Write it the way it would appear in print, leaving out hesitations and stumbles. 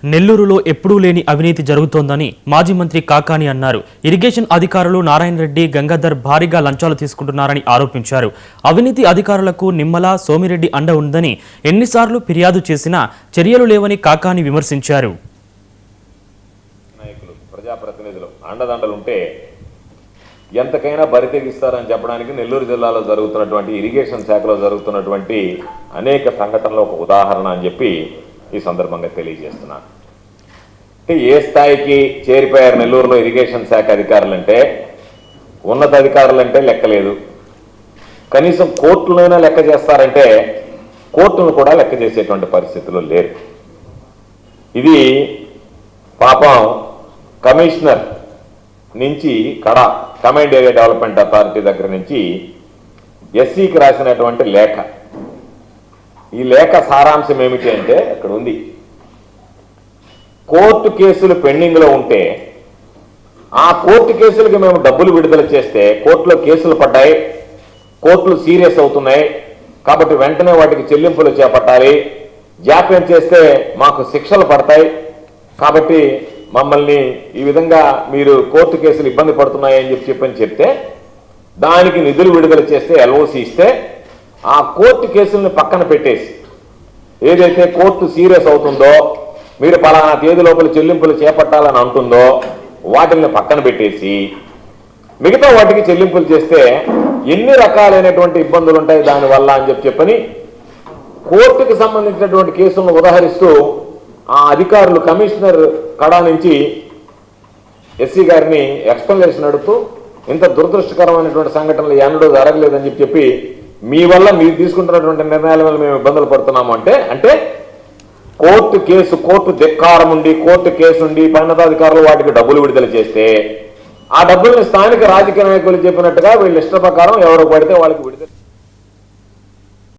నెల్లూరులో ఎప్పుడూ లేని అవినీతి జరుగుతోందని మాజీ మంత్రి కాకాని అన్నారు. ఇరిగేషన్ అధికారులు నారాయణ రెడ్డి, గంగాధర్ భారీగా లంచాలు తీసుకుంటున్నారని ఆరోపించారు. అవినీతి అధికారులకు నిమ్మల, సోమిరెడ్డి అండ ఉందని ఎన్నిసార్లు ఫిర్యాదు చేసినా చర్యలు లేవని కాకాని విమర్శించారు. నాయకులు, ప్రజాప్రతినిధులు అండదండలుంటే ఎంతకైనా బరితెగిస్తారని చెప్పడానికి నెల్లూరు జిల్లాలో జరుగుతున్నటువంటి ఇరిగేషన్ శాఖలో జరుగుతున్నటువంటి అనేక సంఘటనలు ఒక ఉదాహరణ అని చెప్పి ఈ సందర్భంగా తెలియజేస్తున్నాను. అంటే ఏ స్థాయికి చేరిపోయారు నెల్లూరులో ఇరిగేషన్ శాఖ అధికారులంటే, ఉన్నత అధికారులంటే లెక్కలేదు. కనీసం కోర్టులైనా లెక్క చేస్తారంటే కోర్టులను కూడా లెక్క చేసేటువంటి పరిస్థితులు లేరు. ఇది పాపం కమిషనర్ నుంచి కమాండ్ ఏరియా డెవలప్మెంట్ అథారిటీ దగ్గర నుంచి ఎస్సీకి రాసినటువంటి లేఖ. ఈ లేఖ సారాంశం ఏమిటి అంటే అక్కడ ఉంది, కోర్టు కేసులు పెండింగ్లో ఉంటే ఆ కోర్టు కేసులకి మేము డబ్బులు విడుదల చేస్తే కోర్టులో కేసులు పడ్డాయి, కోర్టులు సీరియస్ అవుతున్నాయి కాబట్టి వెంటనే వాటికి చెల్లింపులు చేపట్టాలి, జాప్యం చేస్తే మాకు శిక్షలు పడతాయి కాబట్టి మమ్మల్ని ఈ విధంగా మీరు కోర్టు కేసులు ఇబ్బంది పడుతున్నాయని చెప్పని చెప్తే దానికి నిధులు విడుదల చేస్తే ఎల్ఓసి ఇస్తే ఆ కోర్టు కేసులను పక్కన పెట్టేసి ఏదైతే కోర్టు సీరియస్ అవుతుందో, మీరు పలానా తేదీ లోపల చెల్లింపులు చేపట్టాలని అంటుందో వాటిని పక్కన పెట్టేసి మిగతా వాటికి చెల్లింపులు చేస్తే ఎన్ని రకాలైనటువంటి ఇబ్బందులు ఉంటాయి దానివల్ల అని చెప్పని కోర్టుకు సంబంధించినటువంటి కేసులను ఉదాహరిస్తూ ఆ అధికారులు కమిషనర్ కడా నుంచి ఎస్సీ గారిని ఎక్స్ప్లెనేషన్ అడుగుతూ ఇంత దురదృష్టకరమైనటువంటి సంఘటనలు ఎన్నడూ జరగలేదని చెప్పి మీ వల్ల మీరు తీసుకుంటున్నటువంటి నిర్ణయాల వల్ల మేము ఇబ్బందులు పడుతున్నాము అంటే కోర్టు ధిక్కారం ఉండి కోర్టు కేసు ఉండి ఉన్నతాధికారులు వాటికి డబ్బులు విడుదల చేస్తే ఆ డబ్బుల్ని స్థానిక రాజకీయ నాయకులు చెప్పినట్టుగా వీళ్ళ ఇష్ట ప్రకారం ఎవరు పడితే వాళ్ళకి విడుదల